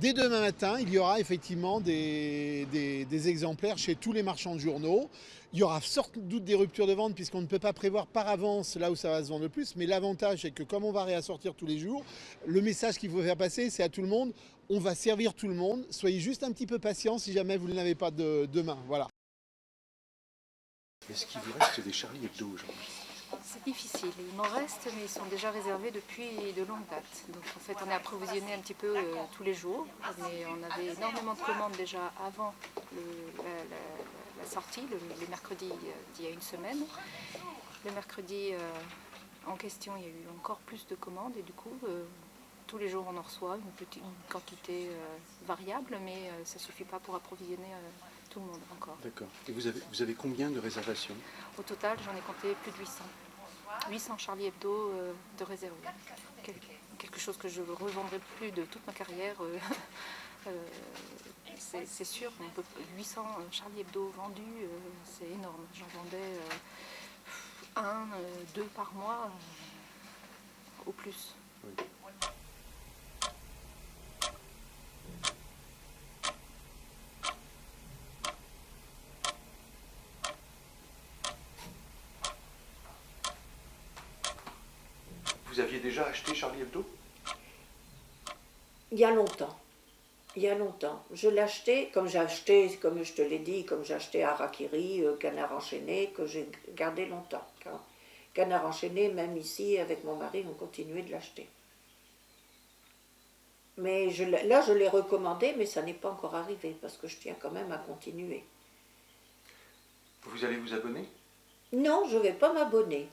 dès demain matin, il y aura effectivement des exemplaires chez tous les marchands de journaux. Il y aura sans doute des ruptures de vente puisqu'on ne peut pas prévoir par avance là où ça va se vendre le plus. Mais l'avantage, c'est que comme on va réassortir tous les jours, le message qu'il faut faire passer, c'est à tout le monde, on va servir tout le monde. Soyez juste un petit peu patient si jamais vous ne l'avez pas demain. Voilà. Est-ce qu'il vous reste des Charlie Hebdo aujourd'hui? C'est difficile, il m'en reste, mais ils sont déjà réservés depuis de longue date. Donc en fait, on est approvisionné un petit peu tous les jours, mais on avait énormément de commandes déjà avant la sortie, les mercredis d'il y a une semaine. Le mercredi en question, il y a eu encore plus de commandes et du coup, tous les jours on en reçoit une quantité variable, mais ça ne suffit pas pour approvisionner tout le monde encore. D'accord. Et vous avez combien de réservations? Au total, j'en ai compté plus de 800. 800 Charlie Hebdo de réservés. Quelque chose que je ne revendrai plus de toute ma carrière. C'est sûr, 800 Charlie Hebdo vendus, c'est énorme. J'en vendais un, deux par mois, au plus. Oui. Vous aviez déjà acheté Charlie Hebdo? Il y a longtemps. Il y a longtemps. Je l'ai acheté, comme j'ai acheté, comme je te l'ai dit, comme j'ai acheté Harakiri, Canard enchaîné, que j'ai gardé longtemps. Canard enchaîné, même ici, avec mon mari, on continuait de l'acheter. Mais là, je l'ai recommandé, mais ça n'est pas encore arrivé, parce que je tiens quand même à continuer. Vous allez vous abonner? Non, je ne vais pas m'abonner.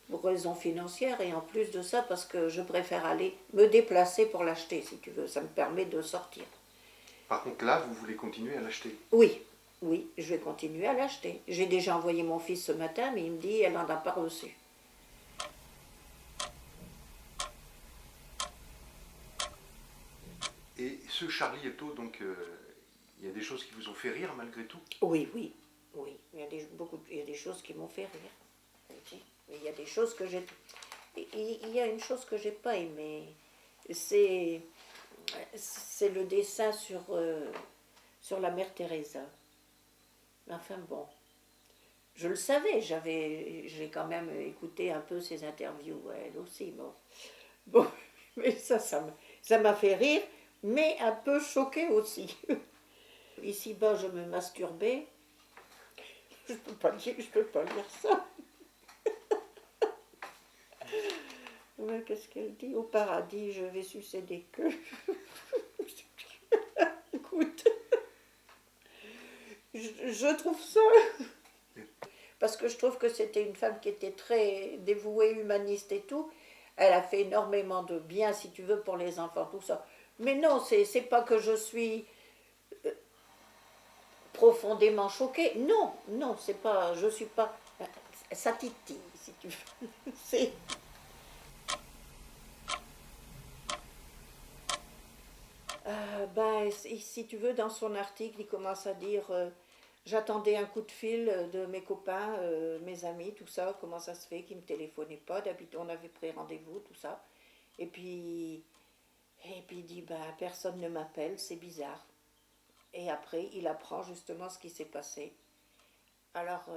Pour raisons financières, et en plus de ça, parce que je préfère aller me déplacer pour l'acheter, si tu veux. Ça me permet de sortir. Par contre, là, vous voulez continuer à l'acheter? Oui, oui, je vais continuer à l'acheter. J'ai déjà envoyé mon fils ce matin, mais il me dit elle n'en a pas reçu. Et ce Charlie Hebdo, donc, il y a des choses qui vous ont fait rire malgré tout? Oui, oui, oui. Il y a des choses qui m'ont fait rire. Mais il y a des choses que j'ai... Il y a une chose que j'ai pas aimée. C'est le dessin sur la mère Teresa. Enfin bon, je le savais, j'ai quand même écouté un peu ses interviews, elle aussi, bon, mais ça m'a fait rire, mais un peu choqué aussi. Ici-bas, je me masturbais, je peux pas lire ça. Ouais, qu'est-ce qu'elle dit? Au paradis, je vais sucer des queues. Écoute, je trouve ça... Parce que je trouve que c'était une femme qui était très dévouée, humaniste et tout. Elle a fait énormément de bien, si tu veux, pour les enfants, tout ça. Mais non, c'est pas que je suis profondément choquée. Non, non, c'est pas... Je suis pas... Ça titille, si tu veux. C'est... si tu veux, dans son article, il commence à dire j'attendais un coup de fil de mes copains, mes amis, tout ça, comment ça se fait qu'ils ne me téléphonaient pas, d'habitude on avait pris rendez-vous, tout ça. Et puis il dit personne ne m'appelle, c'est bizarre. Et après, il apprend justement ce qui s'est passé. Alors,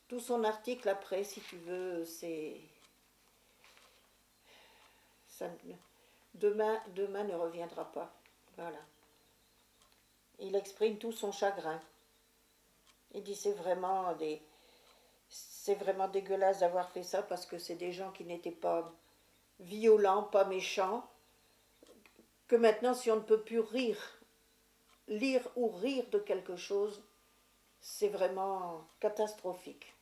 tout son article après, si tu veux, c'est... Ça, demain ne reviendra pas. Voilà. Il exprime tout son chagrin. Il dit c'est vraiment dégueulasse d'avoir fait ça parce que c'est des gens qui n'étaient pas violents, pas méchants. Que maintenant, si on ne peut plus lire ou rire de quelque chose, c'est vraiment catastrophique.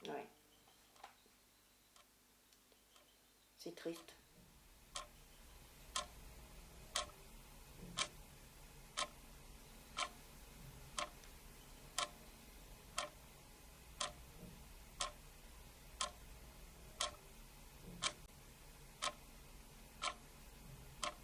Ouais. C'est triste.